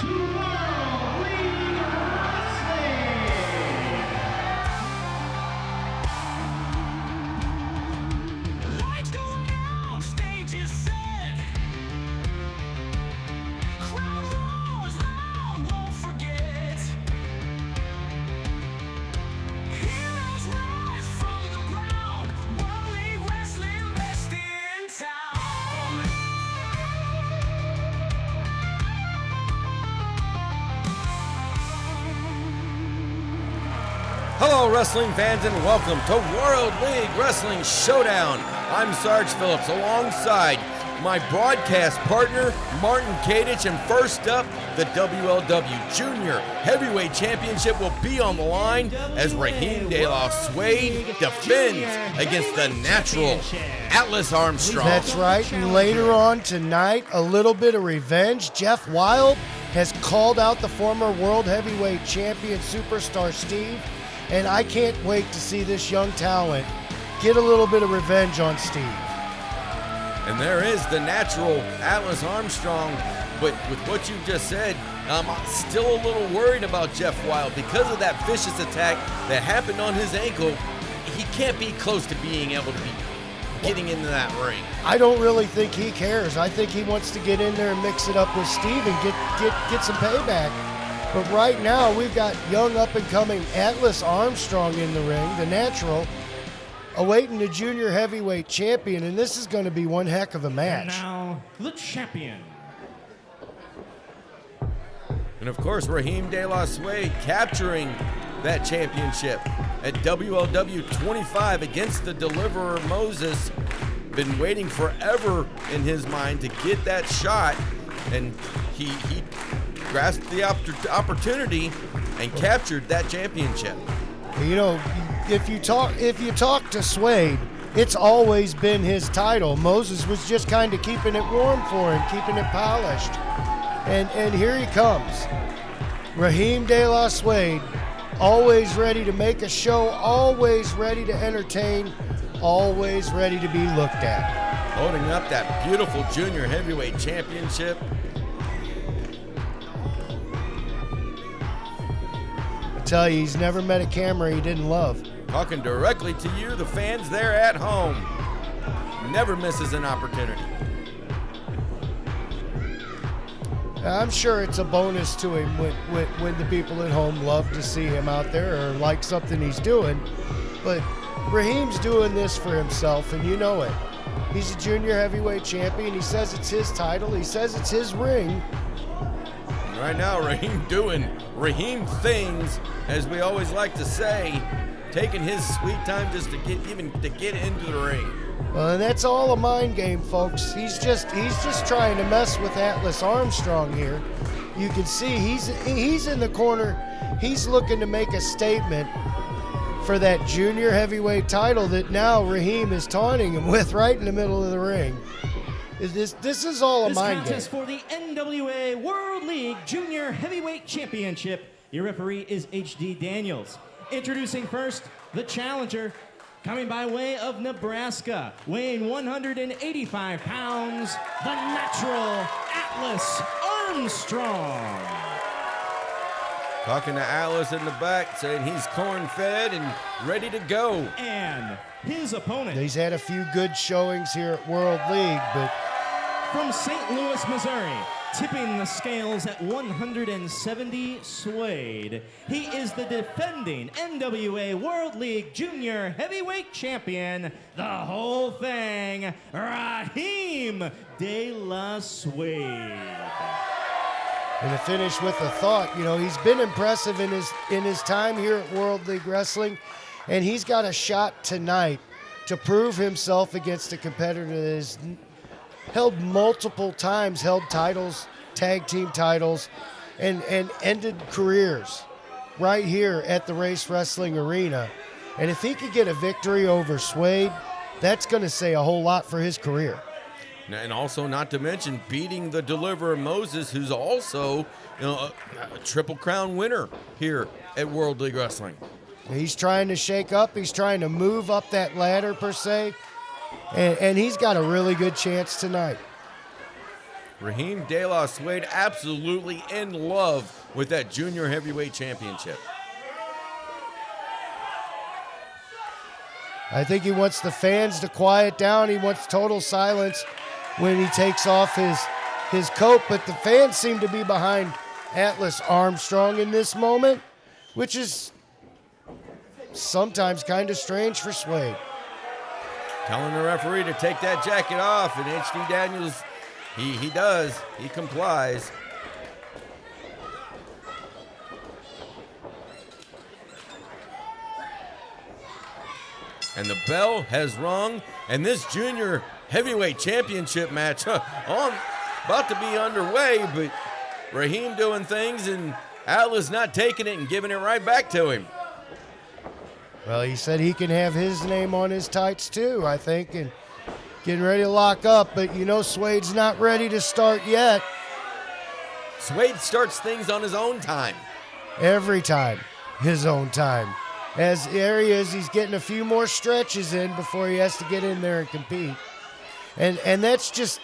to World League Wrestling. Lights going out, stage is set. Crowd roars loud, won't forget. Heroes rise from the ground. World League Wrestling, best in town. Hello, wrestling fans, and welcome to World League Wrestling Showdown. I'm Sarge Phillips, alongside my broadcast partner, Martin Kadich, and first up, the WLW Jr Heavyweight Championship will be on the line as Rahim de la Suede defends against the natural Atlas Armstrong. That's right, and later on tonight, a little bit of revenge. Jeff Wilde has called out the former World Heavyweight Champion Superstar Steve, and I can't wait to see this young talent get a little bit of revenge on Steve. And there is the natural Atlas Armstrong, but with what you just said, I'm still a little worried about Jeff Wilde because of that vicious attack that happened on his ankle. He can't be close to being able to be getting into that ring. I don't really think he cares. I think he wants to get in there and mix it up with Steve and get some payback. But right now, we've got young up-and-coming Atlas Armstrong in the ring, the natural, awaiting the junior heavyweight champion, and this is going to be one heck of a match. And now, the champion. And of course, Rahim de la Suede capturing that championship at WLW 25 against the Deliverer Moses. Been waiting forever in his mind to get that shot, and he grasped the opportunity and captured that championship. You know, if you talk to Suede, it's always been his title. Moses was just kind of keeping it warm for him, keeping it polished. And here he comes. Rahim de la Suede, always ready to make a show, always ready to entertain, always ready to be looked at. Holding up that beautiful junior heavyweight championship. I tell you, he's never met a camera he didn't love. Talking directly to you, the fans there at home. Never misses an opportunity. I'm sure it's a bonus to him when the people at home love to see him out there or like something he's doing. But Rahim's doing this for himself, and you know it. He's a junior heavyweight champion. He says it's his title. He says it's his ring. Right now, Rahim doing Rahim things, as we always like to say, taking his sweet time just to get into the ring. Well, and that's all a mind game, folks. He's just trying to mess with Atlas Armstrong here. You can see he's in the corner. He's looking to make a statement for that junior heavyweight title that now Rahim is taunting him with right in the middle of the ring. This is all a mind game. This contest for the NWA World League Junior Heavyweight Championship. Your referee is H.D. Daniels. Introducing first, the challenger, coming by way of Nebraska, weighing 185 pounds, the natural Atlas Armstrong. Talking to Atlas in the back, saying he's corn-fed and ready to go. And his opponent. He's had a few good showings here at World League, but from St. Louis, Missouri, tipping the scales at 170, Suede. He is the defending NWA World League Junior Heavyweight Champion, the whole thing, Rahim de la Suede. And to finish with a thought, you know, he's been impressive in his time here at World League Wrestling, and he's got a shot tonight to prove himself against a competitor that has held multiple times, held titles, tag team titles, and ended careers right here at the Race Wrestling Arena. And if he could get a victory over Suede, that's going to say a whole lot for his career. And also, not to mention, beating the Deliverer Moses, who's also a Triple Crown winner here at World League Wrestling. He's trying to shake up. He's trying to move up that ladder, per se. And he's got a really good chance tonight. Rahim De La Suede absolutely in love with that junior heavyweight championship. I think he wants the fans to quiet down. He wants total silence when he takes off his coat, but the fans seem to be behind Atlas Armstrong in this moment, which is sometimes kind of strange for Suede. Telling the referee to take that jacket off, and HD Daniels, he does. He complies. And the bell has rung, and this junior heavyweight championship match about to be underway, but Rahim doing things and Atlas not taking it and giving it right back to him. Well, he said he can have his name on his tights too, I think, and getting ready to lock up, but you know Suede's not ready to start yet. Suede starts things on his own time. Every time, his own time. As there he is, he's getting a few more stretches in before he has to get in there and compete. And that's just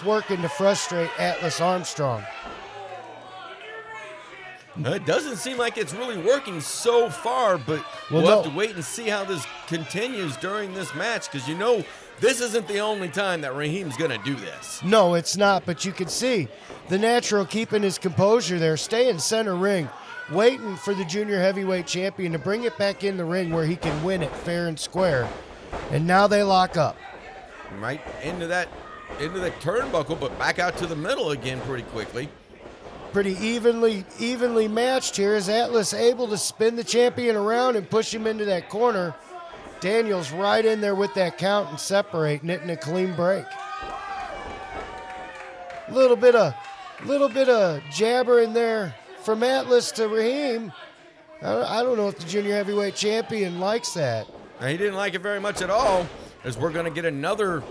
working to frustrate Atlas Armstrong. It doesn't seem like it's really working so far, but we'll have to wait and see how this continues during this match, because you know this isn't the only time that Rahim's going to do this. No, it's not, but you can see the natural keeping his composure there, staying center ring, waiting for the junior heavyweight champion to bring it back in the ring where he can win it fair and square. And now they lock up. Right into the turnbuckle, but back out to the middle again pretty quickly. Pretty evenly matched here. Is Atlas able to spin the champion around and push him into that corner? Daniels right in there with that count and separating it in a clean break. Little bit of jabbering there from Atlas to Rahim. I don't know if the junior heavyweight champion likes that. He didn't like it very much at all, as we're going to get another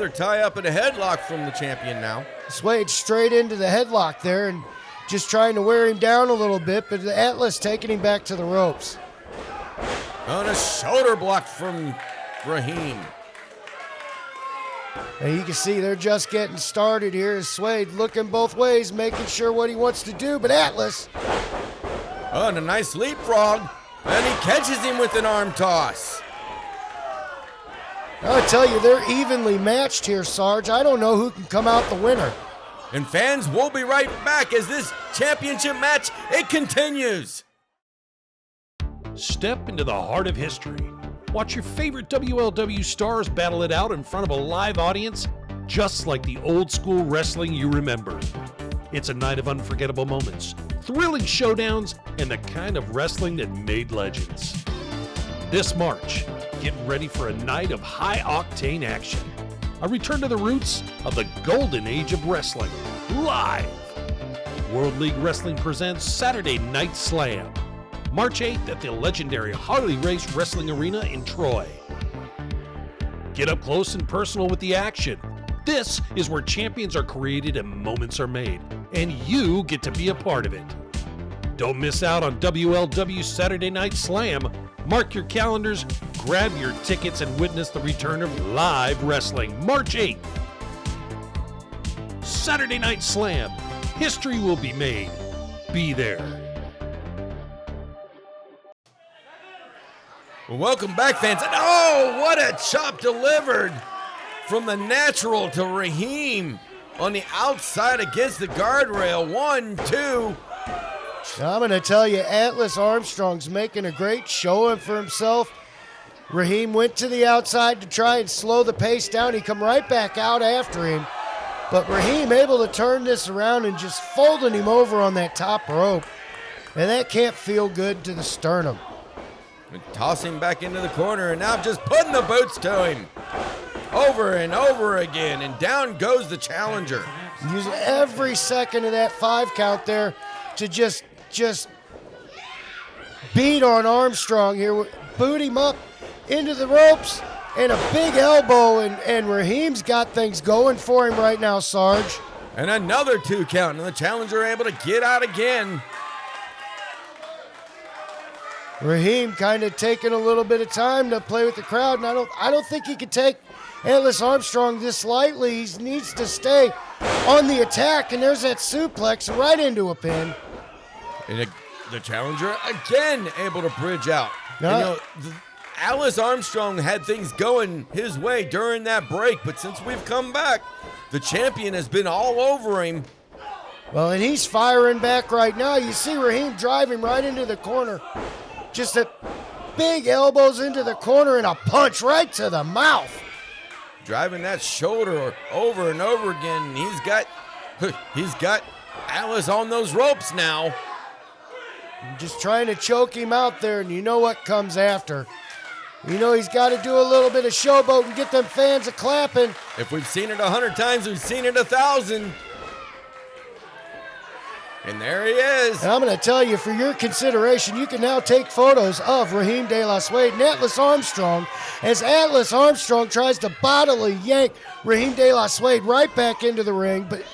tie-up and a headlock from the champion now. Suede straight into the headlock there and just trying to wear him down a little bit, but the Atlas taking him back to the ropes. On a shoulder block from Rahim. And you can see they're just getting started here as Suede looking both ways, making sure what he wants to do, but Atlas. Oh, and a nice leapfrog, and he catches him with an arm toss. I tell you, they're evenly matched here, Sarge. I don't know who can come out the winner. And fans, we'll be right back as this championship match, it continues. Step into the heart of history. Watch your favorite WLW stars battle it out in front of a live audience, just like the old school wrestling you remember. It's a night of unforgettable moments, thrilling showdowns, and the kind of wrestling that made legends. This March, get ready for a night of high-octane action. A return to the roots of the golden age of wrestling, live. World League Wrestling presents Saturday Night Slam, March 8th at the legendary Harley Race Wrestling Arena in Troy. Get up close and personal with the action. This is where champions are created and moments are made, and you get to be a part of it. Don't miss out on WLW Saturday Night Slam. Mark your calendars, grab your tickets, and witness the return of live wrestling, March 8th. Saturday Night Slam. History will be made. Be there. Well, welcome back, fans. And oh, what a chop delivered from the natural to Rahim on the outside against the guardrail. 1, 2. I'm going to tell you, Atlas Armstrong's making a great showing for himself. Rahim went to the outside to try and slow the pace down. He come right back out after him. But Rahim able to turn this around and just folding him over on that top rope. And that can't feel good to the sternum. And tossing back into the corner, and now just putting the boots to him. Over and over again, and down goes the challenger. Using every second of that 5 count there to just beat on Armstrong here, boot him up into the ropes, and a big elbow, and Rahim's got things going for him right now, Sarge. And another 2 count, and the challenger able to get out again. Rahim kind of taking a little bit of time to play with the crowd, and I don't think he could take Atlas Armstrong this lightly. He needs to stay on the attack, and there's that suplex right into a pin. And the challenger again able to bridge out. And, Atlas Armstrong had things going his way during that break, but since we've come back, the champion has been all over him. Well, and he's firing back right now. You see Rahim driving right into the corner. Just a big elbows into the corner and a punch right to the mouth. Driving that shoulder over and over again. He's got Atlas on those ropes now. Just trying to choke him out there, and you know what comes after. You know he's got to do a little bit of showboat and get them fans a clapping. If we've seen it 100 times, we've seen it 1,000. And there he is. And I'm going to tell you, for your consideration, you can now take photos of Rahim De La Suede and Atlas Armstrong as Atlas Armstrong tries to bodily yank Rahim De La Suede right back into the ring, but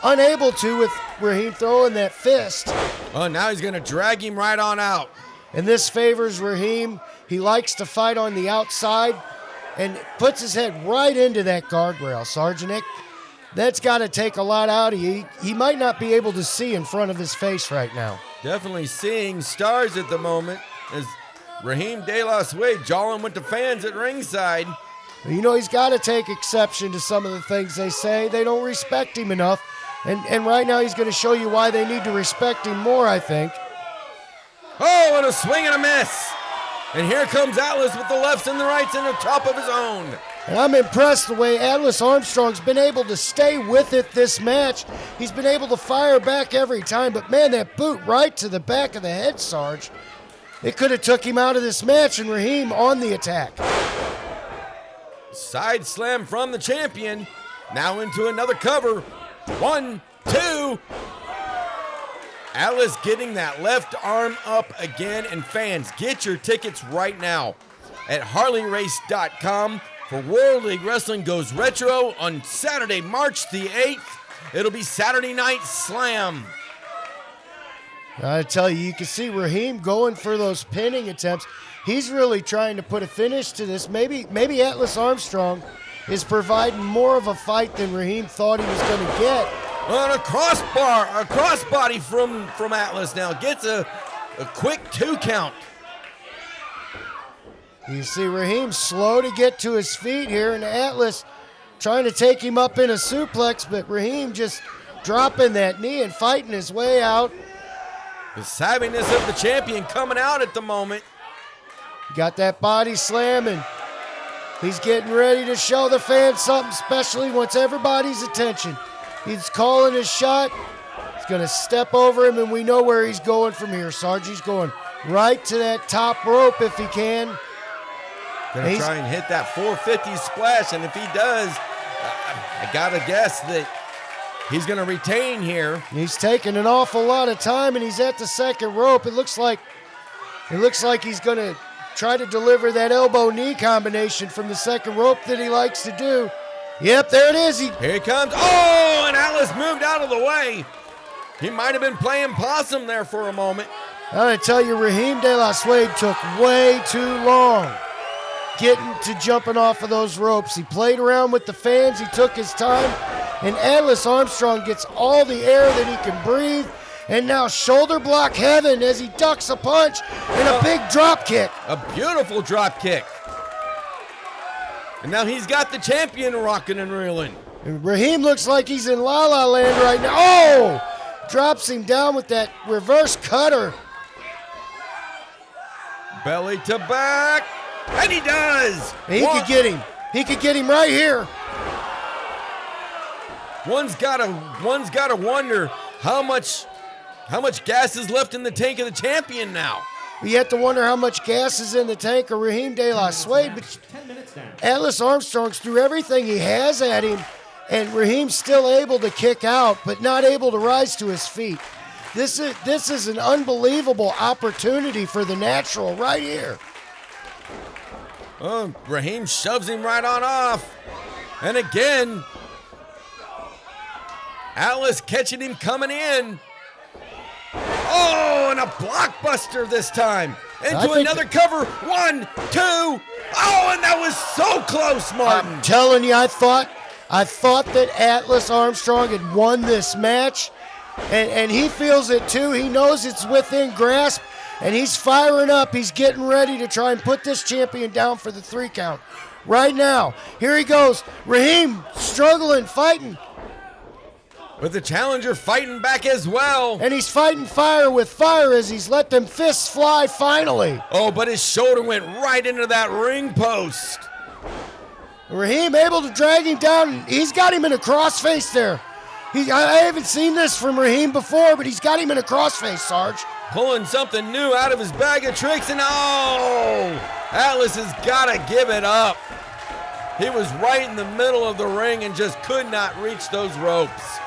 unable to with Rahim throwing that fist. Oh, now he's going to drag him right on out. And this favors Rahim. He likes to fight on the outside and puts his head right into that guardrail, Sergeant. That's got to take a lot out of you. He might not be able to see in front of his face right now. Definitely seeing stars at the moment as Rahim De La Suede jawing with the fans at ringside. You know, he's got to take exception to some of the things they say. They don't respect him enough. And right now he's going to show you why they need to respect him more, I think. Oh, and a swing and a miss. And here comes Atlas with the lefts and the rights and the top of his own. And I'm impressed the way Atlas Armstrong's been able to stay with it this match. He's been able to fire back every time, but man, that boot right to the back of the head, Sarge. It could have took him out of this match, and Rahim on the attack. Side slam from the champion. Now into another cover. 1, 2. Atlas getting that left arm up again. And fans, get your tickets right now at HarleyRace.com for World League Wrestling Goes Retro on Saturday, March the 8th. It'll be Saturday Night Slam. I tell you, you can see Rahim going for those pinning attempts. He's really trying to put a finish to this. Maybe Atlas Armstrong is providing more of a fight than Rahim thought he was going to get. On a crossbody from Atlas now. Gets a quick 2 count. You see Rahim slow to get to his feet here, and Atlas trying to take him up in a suplex, but Rahim just dropping that knee and fighting his way out. The savviness of the champion coming out at the moment. Got that body slam, and he's getting ready to show the fans something special. He wants everybody's attention. He's calling his shot. He's going to step over him, and we know where he's going from here, Sarge. He's going right to that top rope if he can. Going to try and hit that 450 splash, and if he does, I got to guess that he's going to retain here. He's taking an awful lot of time, and he's at the second rope. It looks like he's going to try to deliver that elbow-knee combination from the second rope that he likes to do. Yep, there it is. Here he comes. Oh, and Atlas moved out of the way. He might have been playing possum there for a moment. I tell you, Rahim De La Suede took way too long getting to jumping off of those ropes. He played around with the fans. He took his time. And Atlas Armstrong gets all the air that he can breathe. And now shoulder block heaven as he ducks a punch and a big drop kick. A beautiful drop kick. And now he's got the champion rocking and reeling. And Rahim looks like he's in La La Land right now. Oh! Drops him down with that reverse cutter. Belly to back. And he does. And he could get him. He could get him right here. One's gotta wonder how much gas is left in the tank of the champion now. You have to wonder how much gas is in the tank of Rahim De La Suede, but Atlas Armstrong's threw everything he has at him, and Rahim's still able to kick out, but not able to rise to his feet. This is an unbelievable opportunity for the natural right here. Oh, Rahim shoves him right on off. And again, Atlas catching him coming in. Oh, and a blockbuster this time. Into another cover. 1, 2. Oh, and that was so close, Martin. I'm telling you, I thought that Atlas Armstrong had won this match, and he feels it too. He knows it's within grasp, and he's firing up. He's getting ready to try and put this champion down for the 3 count. Right now, here he goes. Rahim struggling, fighting. With the challenger fighting back as well. And he's fighting fire with fire as he's let them fists fly finally. Oh, but his shoulder went right into that ring post. Rahim able to drag him down. He's got him in a crossface there. I haven't seen this from Rahim before, but he's got him in a crossface, Sarge. Pulling something new out of his bag of tricks, and oh! Atlas has got to give it up. He was right in the middle of the ring and just could not reach those ropes.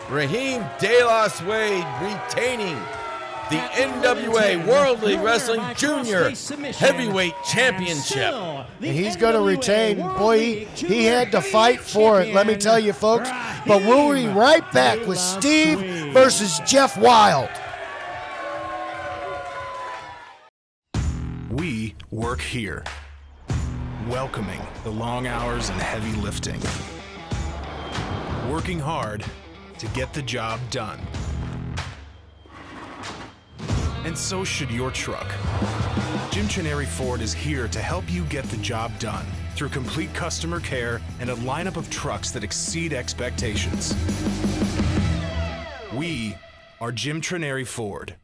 Rahim De La Suede retaining the NWA World League Wrestling Jr. Heavyweight Championship. And he's going to retain. Boy, he had to fight for it, let me tell you, folks. But we'll be right back with Steve versus Jeff Wilde. We work here, welcoming the long hours and heavy lifting, working hard to get the job done. And so should your truck. Jim Chineri Ford is here to help you get the job done through complete customer care and a lineup of trucks that exceed expectations. We are Jim Chineri Ford.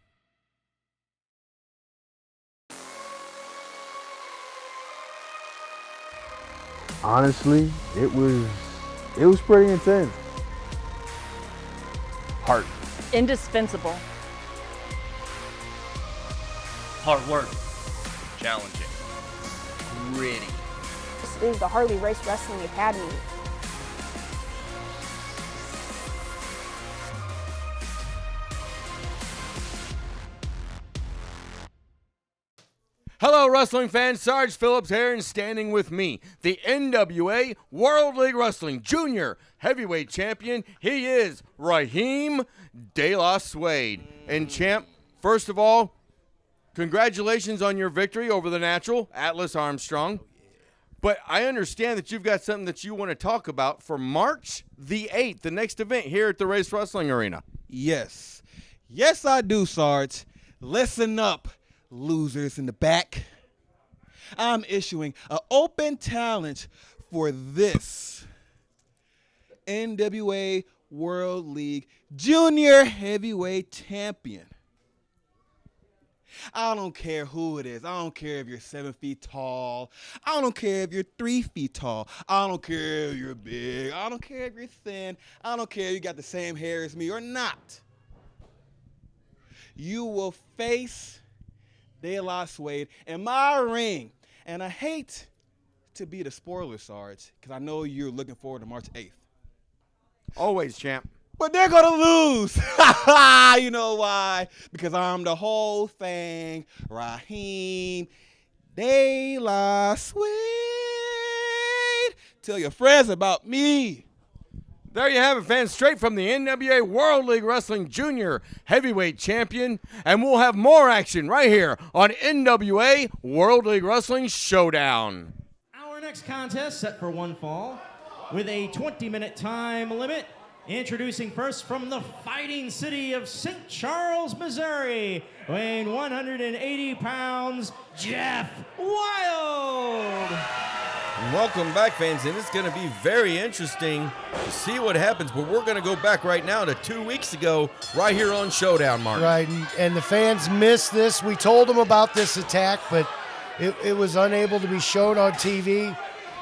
Honestly, it was pretty intense. Heart. Indispensable. Hard work. Challenging. Gritty. This is the Harley Race Wrestling Academy. Hello, wrestling fans. Sarge Phillips here, and standing with me, the NWA World League Wrestling Jr. Heavyweight Champion. He is Rahim De La Suede. And champ, first of all, congratulations on your victory over the natural, Atlas Armstrong. But I understand that you've got something that you want to talk about for March the 8th, the next event here at the Race Wrestling Arena. Yes. Yes, I do, Sarge. Listen up, losers in the back. I'm issuing an open challenge for this NWA World League Junior Heavyweight Champion. I don't care who it is. I don't care if you're 7 feet tall. I don't care if you're 3 feet tall. I don't care if you're big. I don't care if you're thin. I don't care if you got the same hair as me or not. You will face De La Suede in my ring. And I hate to be the spoiler, Sarge, because I know you're looking forward to March 8th. Always, champ. But they're going to lose. You know why? Because I'm the whole thing. Rahim De La Suede. Tell your friends about me. There you have it, fans, straight from the NWA World League Wrestling Jr. Heavyweight Champion. And we'll have more action right here on NWA World League Wrestling Showdown. Our next contest set for one fall with a 20-minute time limit. Introducing first from the fighting city of St. Charles, Missouri, weighing 180 pounds, Jeff Wilde. Welcome back, fans, and it's going to be very interesting to see what happens, but we're going to go back right now to 2 weeks ago right here on Showdown, Mark. Right, and the fans missed this. We told them about this attack, but it was unable to be shown on TV.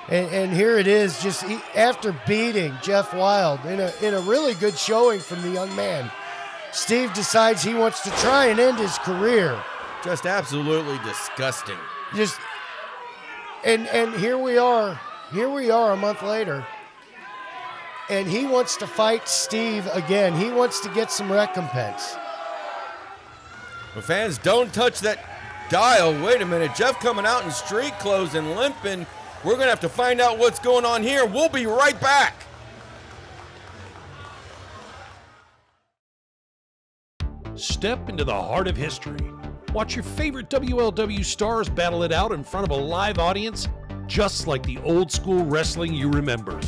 And here it is, just after beating Jeff Wilde in a really good showing from the young man. Steve decides he wants to try and end his career. Just absolutely disgusting. And here we are a month later, and he wants to fight Steve again. He wants to get some recompense. Well, fans, don't touch that dial. Wait a minute, Jeff coming out in street clothes and limping. We're going to have to find out what's going on here. We'll be right back. Step into the heart of history. Watch your favorite WLW stars battle it out in front of a live audience, just like the old school wrestling you remember.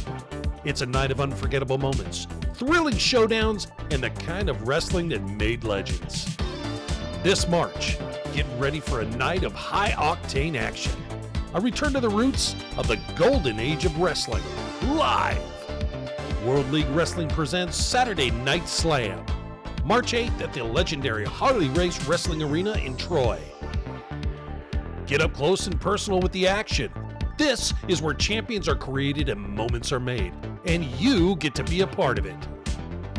It's a night of unforgettable moments, thrilling showdowns, and the kind of wrestling that made legends. This March, get ready for a night of high-octane action. A return to the roots of the golden age of wrestling, live. World League Wrestling presents Saturday Night Slam, March 8th at the legendary Harley Race Wrestling Arena in Troy. Get up close and personal with the action. This is where champions are created and moments are made, and you get to be a part of it.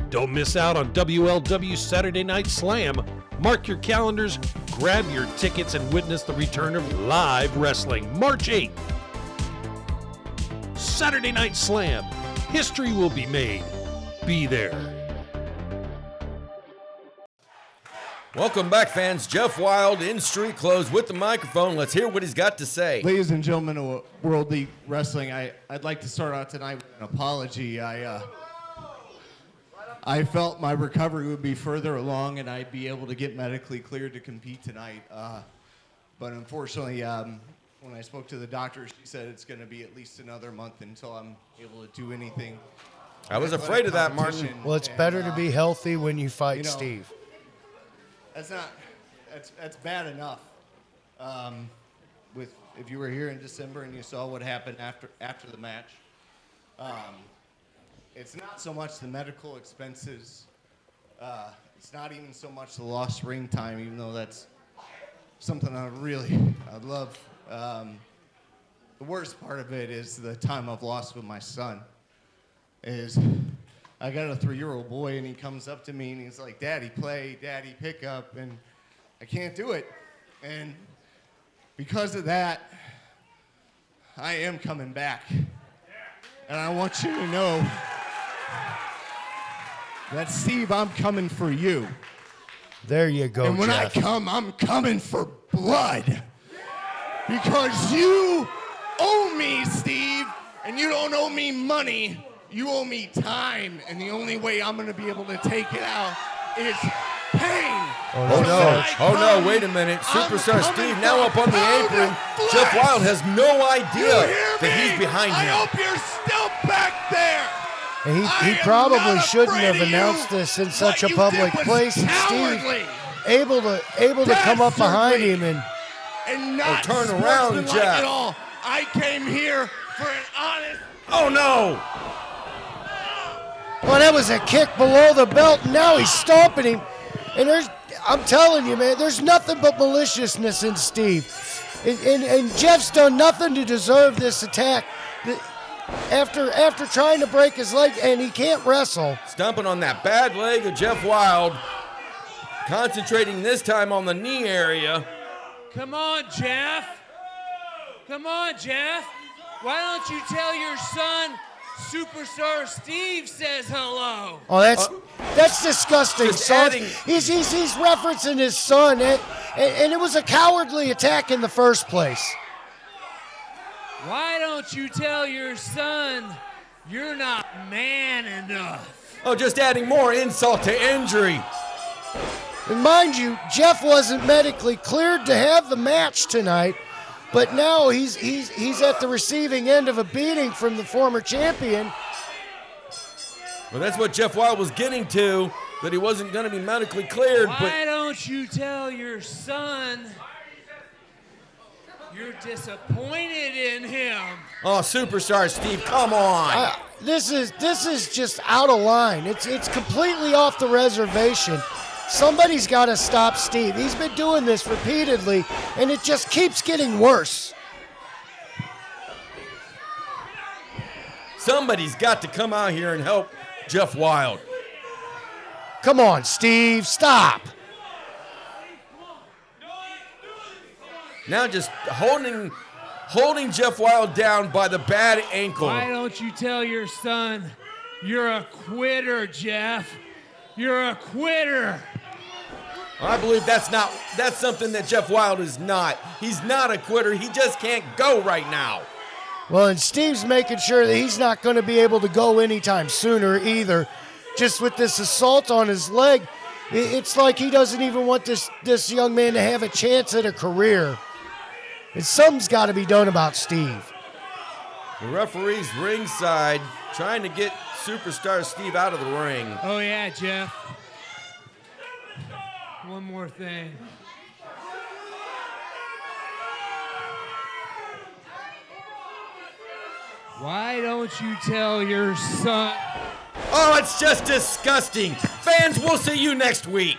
Don't miss out on WLW Saturday Night Slam. Mark your calendars, grab your tickets, and witness the return of live wrestling, March 8th. Saturday Night Slam. History will be made. Be there. Welcome back, fans. Jeff Wilde in street clothes with the microphone. Let's hear what he's got to say. Ladies and gentlemen of World League Wrestling, I'd like to start out tonight with an apology. I felt my recovery would be further along and I'd be able to get medically cleared to compete tonight. But unfortunately, when I spoke to the doctor, she said it's going to be at least another month until I'm able to do anything. I was afraid of that, Martin. Well, it's better to be healthy when you fight Steve. That's bad enough. If you were here in December and you saw what happened after the match, it's not so much the medical expenses. It's not even so much the lost ring time, even though that's something I'd love. The worst part of it is the time I've lost with my son. I got a 3-year-old boy, and he comes up to me, and he's like, "Daddy, play, Daddy, pick up," and I can't do it. And because of that, I am coming back. And I want you to know that, Steve, I'm coming for you. There you go, and when Jeff. I come, I'm coming for blood. Because you owe me, Steve, and you don't owe me money. You owe me time, and the only way I'm going to be able to take it out is pain. Oh no, wait a minute. Superstar Steve now up on the apron. Jeff Wilde has no idea that he's behind him. I hope you're still back there. And he probably shouldn't have announced this in such a public place. And Steve, able to come up behind him and not turn around, Jeff. At all. I came here for an honest. Oh no! Well, that was a kick below the belt, and now he's stomping him. And I'm telling you, man, there's nothing but maliciousness in Steve. And Jeff's done nothing to deserve this attack. After trying to break his leg, and he can't wrestle. Stomping on that bad leg of Jeff Wilde. Concentrating this time on the knee area. Come on, Jeff. Come on, Jeff. Why don't you tell your son Superstar Steve says hello? Oh, that's disgusting, son. He's referencing his son, and it was a cowardly attack in the first place. Why don't you tell your son you're not man enough? Oh, just adding more insult to injury. And mind you, Jeff wasn't medically cleared to have the match tonight, but now he's at the receiving end of a beating from the former champion. Well, that's what Jeff Wilde was getting to, that he wasn't going to be medically cleared. Why don't you tell your son you're disappointed in him? Oh, Superstar Steve, come on. This is just out of line. It's completely off the reservation. Somebody's got to stop Steve. He's been doing this repeatedly, and it just keeps getting worse. Somebody's got to come out here and help Jeff Wilde. Come on, Steve, stop. Now just holding Jeff Wilde down by the bad ankle. Why don't you tell your son you're a quitter, Jeff? You're a quitter. I believe that's something that Jeff Wilde is not. He's not a quitter. He just can't go right now. Well, and Steve's making sure that he's not going to be able to go anytime sooner either. Just with this assault on his leg, It's like he doesn't even want this young man to have a chance at a career. And something's got to be done about Steve. The referee's ringside trying to get superstar Steve out of the ring. Oh, yeah, Jeff. One more thing. Why don't you tell your son? Oh, it's just disgusting. Fans, we'll see you next week.